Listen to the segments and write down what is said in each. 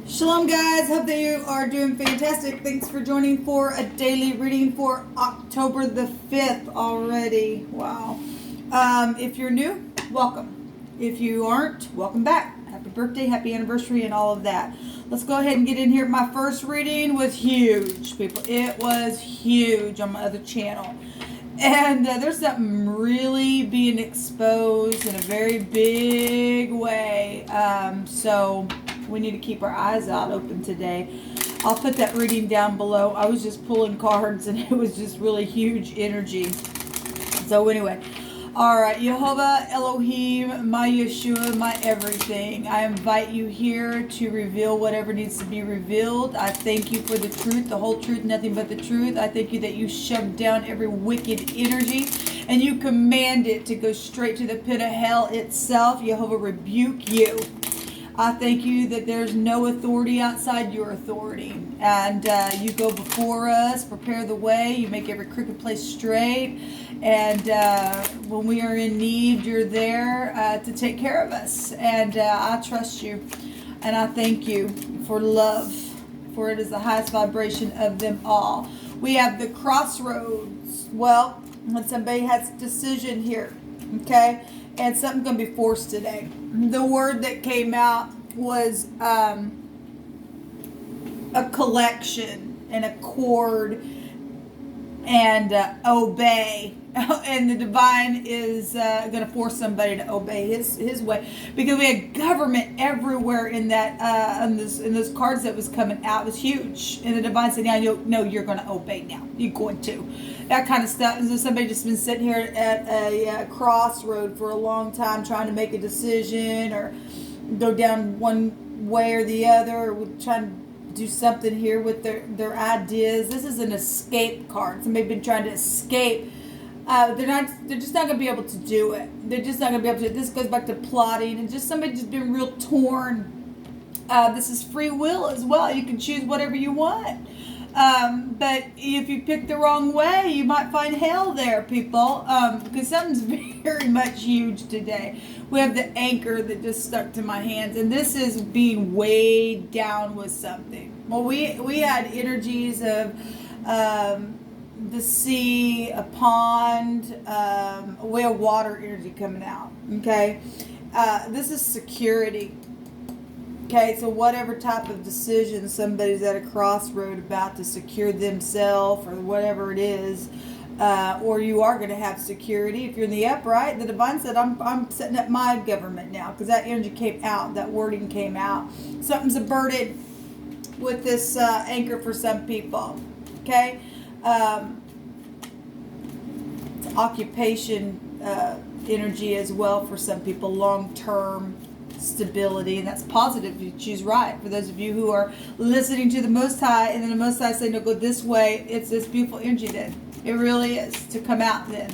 Shalom guys, hope that you are doing fantastic. Thanks for joining for a daily reading for October the 5th already. Wow. If you're new, welcome. If you aren't, welcome back. Happy birthday, happy anniversary, and all of that. Let's go ahead and get in here. My first reading was huge, people. It was huge on my other channel. And there's something really being exposed in a very big way. So we need to keep our eyes out open today. I'll put that reading down below. I was just pulling cards and it was just really huge energy. So anyway, all right, Jehovah, Elohim, my Yeshua, my everything. I invite you here to reveal whatever needs to be revealed. I thank you for the truth, the whole truth, nothing but the truth. I thank you that you shove down every wicked energy and you command it to go straight to the pit of hell itself. Jehovah, rebuke you. I thank you that there's no authority outside your authority. And you go before us, prepare the way, you make every crooked place straight. And when we are in need, you're there to take care of us. And I trust you. And I thank you for love, for it is the highest vibration of them all. We have the crossroads. Well, when somebody has a decision here, okay? And something's going to be forced today. The word that came out was a collection and a chord and obey. And the divine is going to force somebody to obey his way, because we had government everywhere in that in those cards that was coming out. It was huge, and the divine said, "Now you're going to obey. Now you're going to." That kind of stuff. And so somebody just been sitting here at a crossroad for a long time, trying to make a decision or go down one way or the other, or trying to do something here with their ideas. This is an escape card. Somebody been trying to escape. They're just not going to be able to do it. They're just not going to be able to do it. This goes back to plotting and just somebody just been real torn. This is free will as well. You can choose whatever you want. But if you pick the wrong way, you might find hell there, people. Because something's very much huge today. We have the anchor that just stuck to my hands. And this is being weighed down with something. Well, we had energies of the sea, a pond, we have water energy coming out. Okay. This is security. Okay, so whatever type of decision somebody's at a crossroad about to secure themselves or whatever it is, or you are going to have security. If you're in the upright, the divine said, I'm setting up my government now, because that energy came out, that wording came out. Something's a burden with this anchor for some people. Okay, it's occupation energy as well for some people, long-term stability, and that's positive if you choose right. For those of you who are listening to the Most High, and then the Most High saying, no, go this way, it's this beautiful energy then. It really is to come out then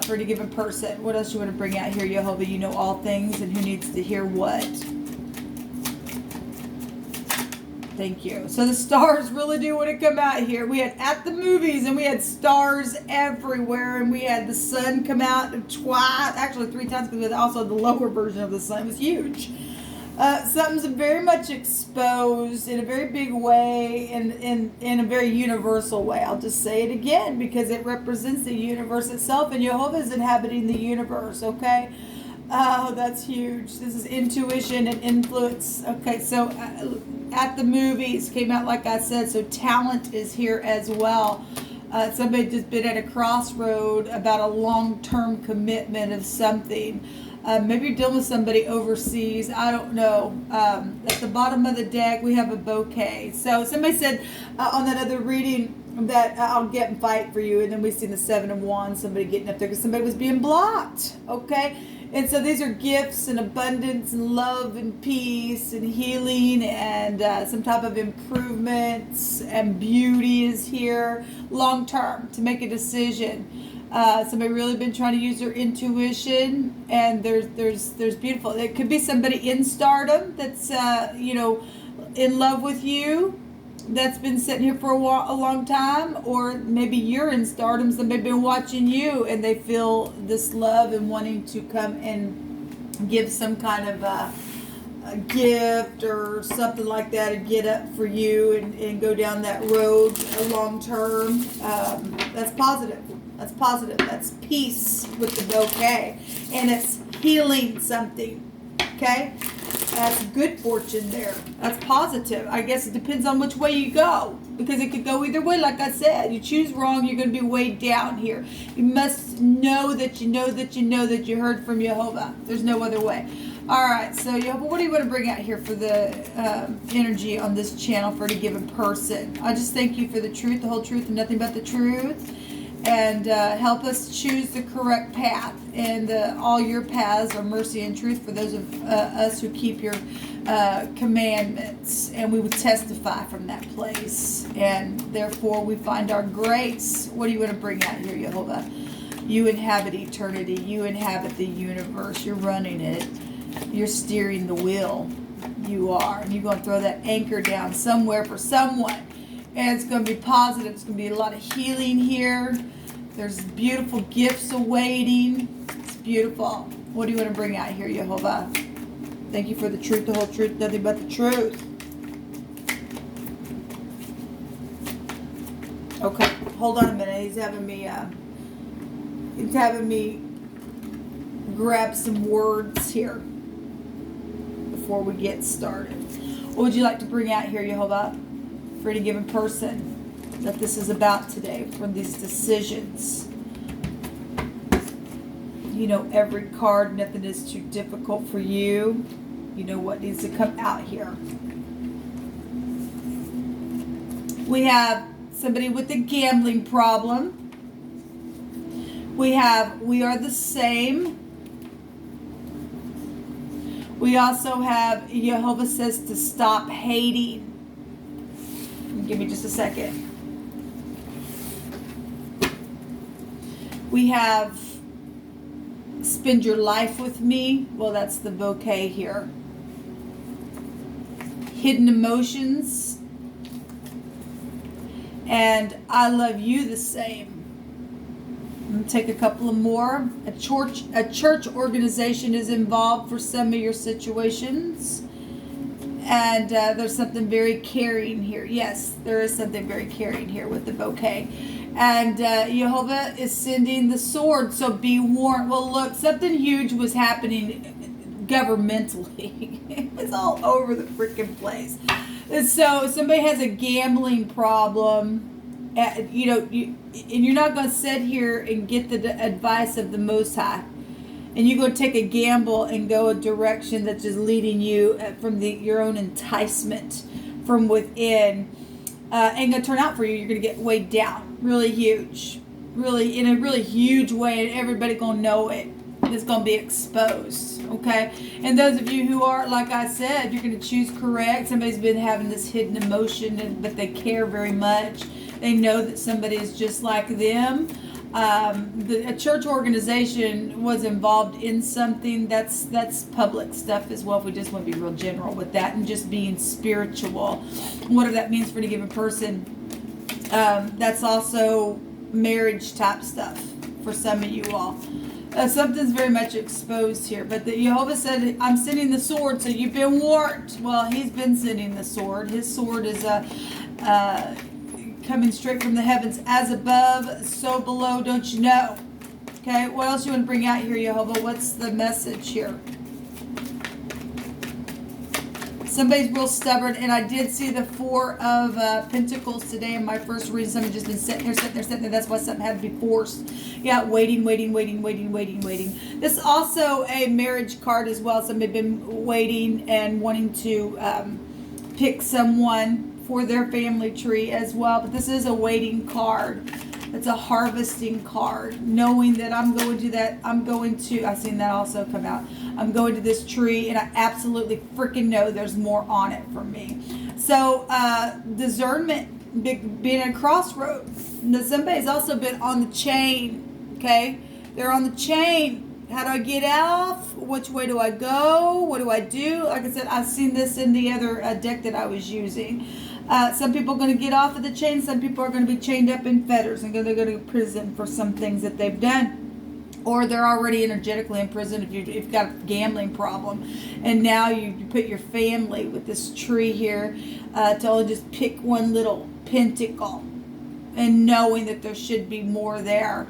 for any given person. What else you want to bring out here, Jehovah? You know all things, and who needs to hear what? Thank you. So the stars really do want to come out here. We had at the movies, and we had stars everywhere, and we had the sun come out twice, actually 3 times, because we had also the lower version of the sun. It was huge. Something's very much exposed in a very big way, in a very universal way. I'll just say it again because it represents the universe itself, and Jehovah is inhabiting the universe, okay? Oh, that's huge. This is intuition and influence. Okay, so at the movies came out, like I said, so talent is here as well. Somebody just been at a crossroad about a long-term commitment of something. Maybe you're dealing with somebody overseas. I don't know. At the bottom of the deck, we have a bouquet. So somebody said on that other reading that I'll get and fight for you. And then we seen the 7 of Wands, somebody getting up there because somebody was being blocked. Okay. And so these are gifts and abundance and love and peace and healing and some type of improvements and beauty is here long term to make a decision. Somebody really been trying to use their intuition, and there's beautiful. It could be somebody in stardom that's in love with you, that's been sitting here for a long time, or maybe you're in stardom, somebody's been watching you and they feel this love and wanting to come and give some kind of a gift or something like that to get up for you and go down that road long term. That's positive. That's positive. That's peace with the bouquet. And it's healing something. Okay? That's good fortune there. That's positive. I guess it depends on which way you go. Because it could go either way, like I said. You choose wrong, you're going to be weighed down here. You must know that you know that you know that you heard from Jehovah. There's no other way. All right, so Jehovah, what do you want to bring out here for the energy on this channel for any given person? I just thank you for the truth, the whole truth, and nothing but the truth. And help us choose the correct path. And all your paths are mercy and truth for those of us who keep your commandments. And we would testify from that place. And therefore we find our grace. What do you want to bring out here, Jehovah? You inhabit eternity. You inhabit the universe. You're running it. You're steering the wheel. You are. And you're going to throw that anchor down somewhere for someone. And it's going to be positive. It's going to be a lot of healing here. There's beautiful gifts awaiting. It's beautiful. What do you want to bring out here, Jehovah? Thank you for the truth, the whole truth, nothing but the truth. Okay, hold on a minute. He's having me grab some words here before we get started. What would you like to bring out here, Jehovah, for any given person that this is about today, from these decisions? You know every card. Nothing is too difficult for you. You know what needs to come out here. We have somebody with a gambling problem. We have we are the same. We also have Jehovah says to stop hating. Give me just a second. We have spend your life with me. Well, that's the bouquet here. Hidden emotions. And I love you the same. I'm going to take a couple of more. A church organization is involved for some of your situations. And there's something very caring here. Yes, there is something very caring here with the bouquet. And Jehovah is sending the sword, so be warned. Well, look, something huge was happening governmentally. It's all over the freaking place. And so somebody has a gambling problem. And you're not going to sit here and get the advice of the Most High. And you're going to take a gamble and go a direction that's just leading you from your own enticement from within. Ain't going to turn out for you. You're going to get weighed down. Really huge. Really, in a really huge way. And everybody going to know it. It's going to be exposed. Okay? And those of you who are, like I said, you're going to choose correct. Somebody's been having this hidden emotion, but they care very much. They know that somebody is just like them. A church organization was involved in something that's public stuff as well. If we just want to be real general with that and just being spiritual, whatever that means for any given person. That's also marriage type stuff for some of you all. Something's very much exposed here, but the Jehovah said, I'm sending the sword, so you've been warned. Well, he's been sending the sword. His sword is coming straight from the heavens. As above, so below, don't you know? Okay, what else you want to bring out here, Jehovah? What's the message here? Somebody's real stubborn, and I did see the Four of Pentacles today in my first reading. Somebody just been sitting there. That's why something had to be forced. Yeah, waiting. This is also a marriage card as well. Somebody been waiting and wanting to pick someone for their family tree as well. But this is a waiting card. It's a harvesting card. Knowing that I've seen that also come out. I'm going to this tree and I absolutely freaking know there's more on it for me. So, discernment, being at a crossroad. Now, somebody's also been on the chain, okay? They're on the chain. How do I get off? Which way do I go? What do I do? Like I said, I've seen this in the other deck that I was using. Some people are going to get off of the chain. Some people are going to be chained up in fetters and they're going to go to prison for some things that they've done. or they're already energetically in prison if you've got a gambling problem. And now you put your family with this tree here to only just pick one little pentacle and knowing that there should be more there.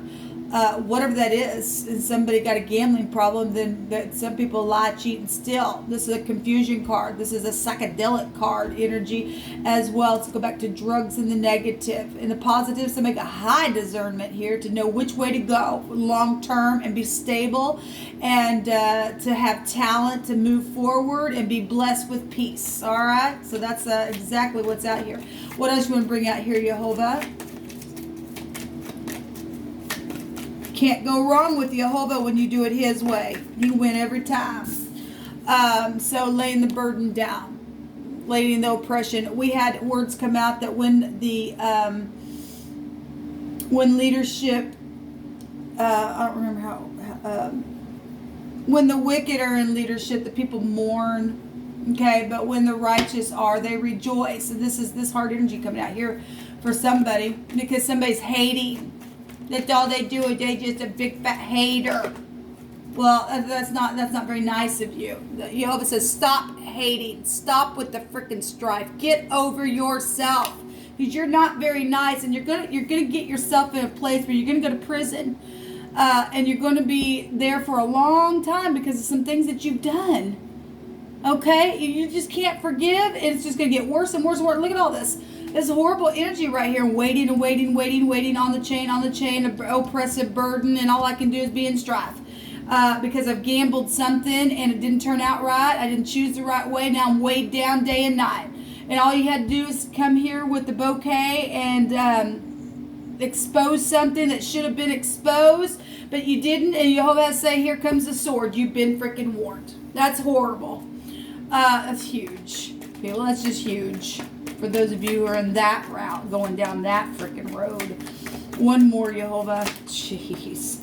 Whatever that is, and somebody got a gambling problem, then that some people lie, cheat, and steal. This is a confusion card. This is a psychedelic card energy as well. Let's go back to drugs and the negative. In the positive, so make a high discernment here to know which way to go long term and be stable, and to have talent to move forward and be blessed with peace. All right, so that's exactly what's out here. What else you want to bring out here, Jehovah? Can't go wrong with Jehovah when you do it his way. You win every time. So laying the burden down, laying the oppression. We had words come out that when leadership, I don't remember how, when the wicked are in leadership, the people mourn. Okay, but when the righteous are, they rejoice. And this is this hard energy coming out here for somebody because somebody's hating. That's all they do is they just a big fat hater. Well, that's not very nice of you. Jehovah says, stop hating. Stop with the freaking strife. Get over yourself, because you're not very nice, and you're gonna get yourself in a place where you're gonna go to prison, and you're gonna be there for a long time because of some things that you've done. Okay, you just can't forgive, and it's just gonna get worse and worse and worse. Look at all this. There's horrible energy right here, waiting and waiting on the chain, oppressive burden, and all I can do is be in strife. Because I've gambled something and it didn't turn out right. I didn't choose the right way. Now I'm weighed down day and night. And all you had to do is come here with the bouquet and expose something that should have been exposed, but you didn't. And Jehovah say, here comes the sword. You've been freaking warned. That's horrible. That's huge. People, that's just huge. For those of you who are in that route, going down that freaking road. One more, Jehovah. Jeez.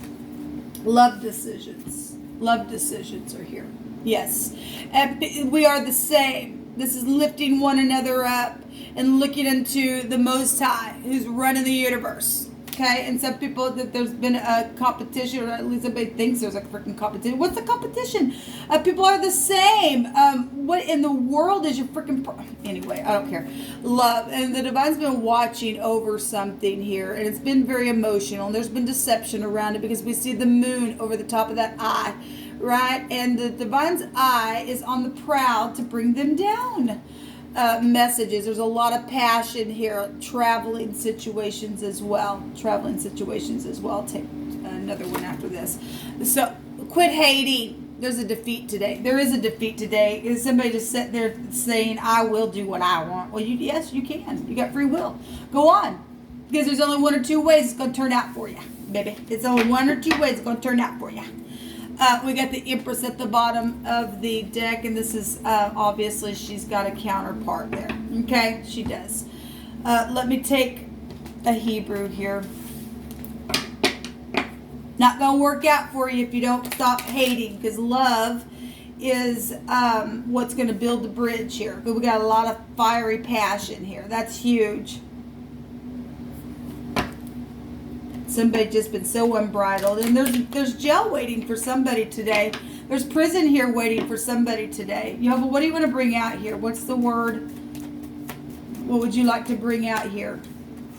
Love decisions. Love decisions are here. Yes. And we are the same. This is lifting one another up and looking into the Most High, who's running the universe. Okay, and some people that there's been a competition, or at least somebody thinks there's a freaking competition. What's the competition? People are the same. What in the world is your freaking anyway? I don't care. Love, and the Divine's been watching over something here, and it's been very emotional. And there's been deception around it because we see the moon over the top of that eye, right? And the Divine's eye is on the prowl to bring them down. Messages. There's a lot of passion here. Traveling situations as well. I'll take another one after this. So quit hating. There's a defeat today. There is a defeat today. Is somebody just sitting there saying, I will do what I want? Well, yes, you can. You got free will. Go on. Because there's only one or two ways it's going to turn out for you, baby. It's only one or two ways it's going to turn out for you. We got the Empress at the bottom of the deck, and this is obviously she's got a counterpart there. Okay, she does. Let me take a Hebrew here. Not going to work out for you if you don't stop hating, because love is what's going to build the bridge here. We got a lot of fiery passion here. That's huge. Somebody just been so unbridled, and there's jail waiting for somebody today. There's prison here waiting for somebody today. Jehovah, what do you want to bring out here? What's the word? What would you like to bring out here?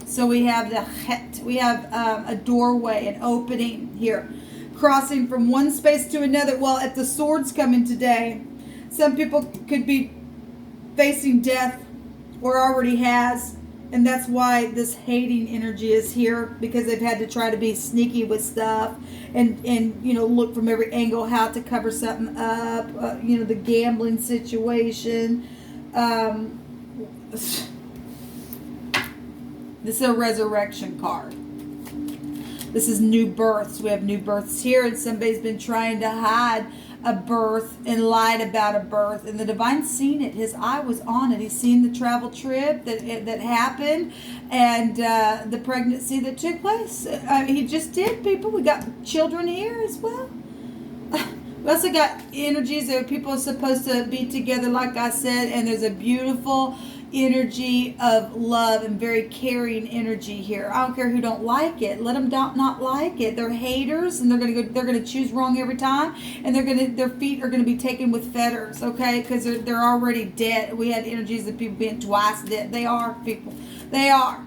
So we have the het. We have a doorway, an opening here, crossing from one space to another. Well, if the sword's coming today, some people could be facing death or already has. And that's why this hating energy is here, because they've had to try to be sneaky with stuff and look from every angle how to cover something up. The gambling situation. This is a resurrection card. This is new births. We have new births here, and somebody's been trying to hide a birth and lied about a birth, and the Divine's seen it. His eye was on it. He's seen the travel trip that happened, and the pregnancy that took place. He just did, people. We got children here as well. We also got energies that people are supposed to be together, like I said, and there's a beautiful energy of love and very caring energy here. I don't care who don't like it. Let them not like it. They're haters, and they're gonna choose wrong every time, and their feet are gonna be taken with fetters, okay? Because they're already dead. We had energies of people being twice dead. They are people. They are.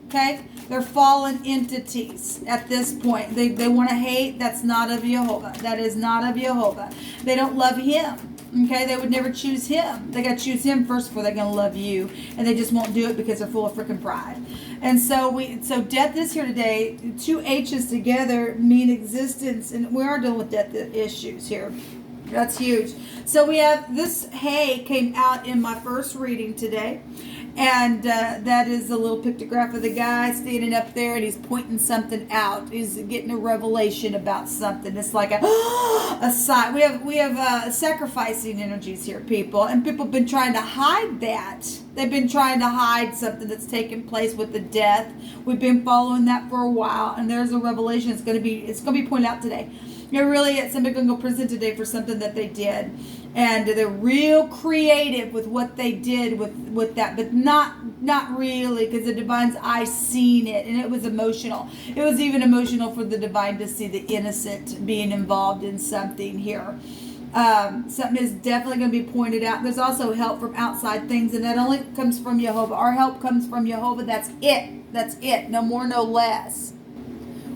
Okay? They're fallen entities at this point. They want to hate. That's not of Jehovah. That is not of Jehovah. They don't love him. Okay? They would never choose him. They got to choose him first before they're going to love you. And they just won't do it because they're full of freaking pride. And so death is here today. Two H's together mean existence. And we are dealing with death issues here. That's huge. So we have this hay came out in my first reading today. And that is a little pictograph of the guy standing up there, and he's pointing something out. He's getting a revelation about something. It's like a sign. We have sacrificing energies here, people, and people have been trying to hide that. They've been trying to hide something that's taken place with the death. We've been following that for a while, and there's a revelation. It's gonna be pointed out today. It really is. Somebody's gonna go prison today for something that they did. And they're real creative with what they did with that, but not really, because the divine's eye seen it, and it was emotional. It was even emotional for the divine to see the innocent being involved in something here. Something is definitely going to be pointed out. There's also help from outside things, and that only comes from Jehovah. Our help comes from Jehovah. That's it. That's it. No more, no less.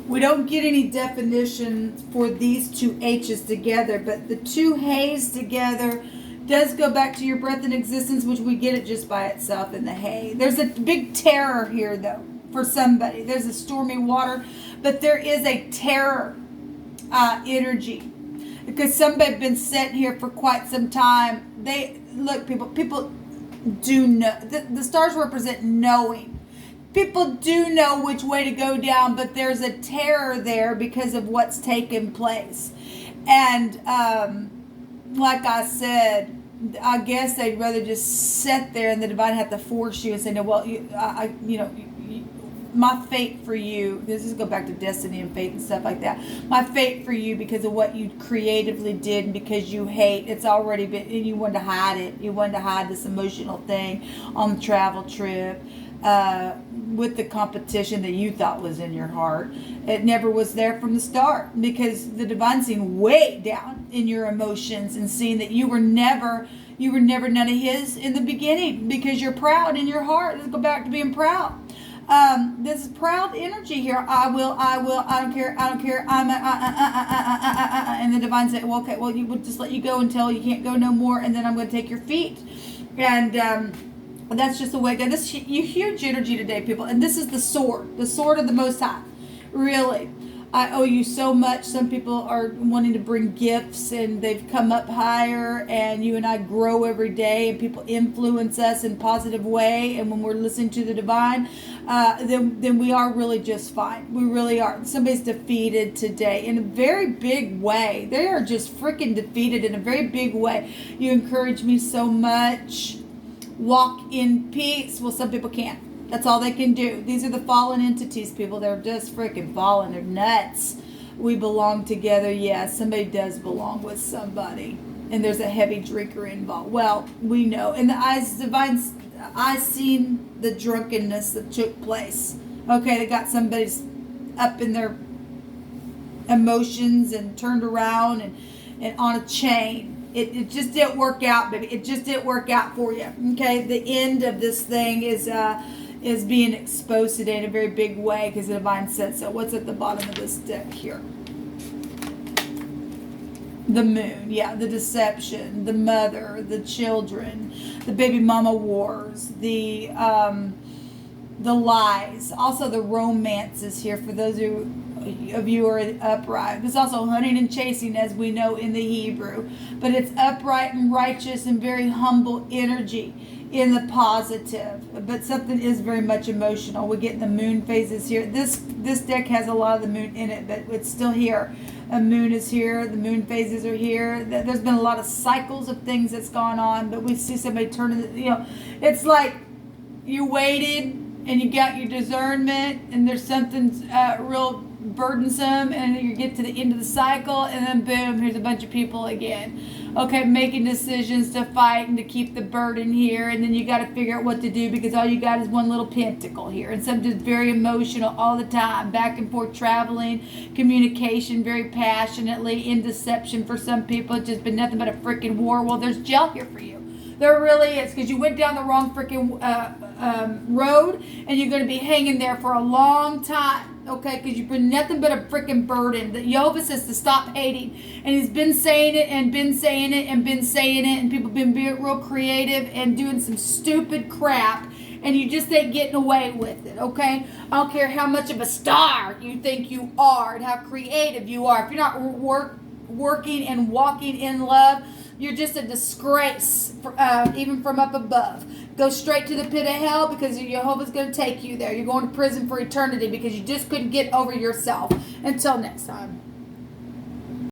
We don't get any definition for these two H's together, but the two hays together does go back to your breath and existence, which we get it just by itself in the hay. There's a big terror here, though, for somebody. There's a stormy water, but there is a terror energy, because somebody been sitting here for quite some time. People do know. The stars represent knowing. People do know which way to go down, but there's a terror there because of what's taken place. And like I said, I guess they'd rather just sit there and the divine have to force you and say, no, well, my fate for you, this is go back to destiny and fate and stuff like that. My fate for you, because of what you creatively did and because you hate, it's already been, and you wanted to hide it. You wanted to hide this emotional thing on the travel trip. With the competition that you thought was in your heart. It never was there from the start, because the divine seen way down in your emotions and seeing that you were never none of his in the beginning, because you're proud in your heart. Let's go back to being proud. This is proud energy here. I will, I don't care, and the divine said, well, okay, well, you would just let you go until you can't go no more, and then I'm going to take your feet. And, that's just the way it goes. This huge energy today, people. And this is the sword of the Most High. Really. I owe you so much. Some people are wanting to bring gifts, and they've come up higher, and you and I grow every day, and people influence us in a positive way. And when we're listening to the divine, then we are really just fine. We really are. Somebody's defeated today in a very big way. They are just freaking defeated in a very big way. You encourage me so much. Walk in peace. Well, some people can't. That's all they can do. These are the fallen entities, people. They're just freaking fallen. They're nuts. We belong together. Yes, somebody does belong with somebody. And there's a heavy drinker involved. Well, we know. In the eyes of divine, I seen the drunkenness that took place. Okay, they got somebody's up in their emotions and turned around and on a chain. It just didn't work out, baby. It just didn't work out for you. Okay, the end of this thing is being exposed today in a very big way, because the divine said so. What's at the bottom of this deck here? The moon, yeah, the deception, the mother, the children, the baby mama wars, the lies, also the romances here for those of you who are upright. There's also hunting and chasing, as we know in the Hebrew, but it's upright and righteous and very humble energy in the positive, but something is very much emotional. We get the moon phases here. This deck has a lot of the moon in it, but it's still here. A moon is here. The moon phases are here. There's been a lot of cycles of things that's gone on, but we see somebody turning, it's like you waited and you got your discernment, and there's something real burdensome, and you get to the end of the cycle, and then boom, here's a bunch of people again. Okay, making decisions to fight and to keep the burden here, and then you got to figure out what to do because all you got is one little pentacle here, and something's very emotional all the time, back and forth traveling, communication very passionately, in deception for some people. It's just been nothing but a freaking war. Well, there's jail here for you. There really is, because you went down the wrong freaking road, and you're going to be hanging there for a long time. Okay, because you've been nothing but a freaking burden. That Jehovah says to stop hating, and he's been saying it and been saying it and been saying it, and people been being real creative and doing some stupid crap, and you just ain't getting away with it. Okay, I don't care how much of a star you think you are and how creative you are. If you're not working and walking in love, you're just a disgrace, even from up above. Go straight to the pit of hell because Jehovah's going to take you there. You're going to prison for eternity because you just couldn't get over yourself. Until next time.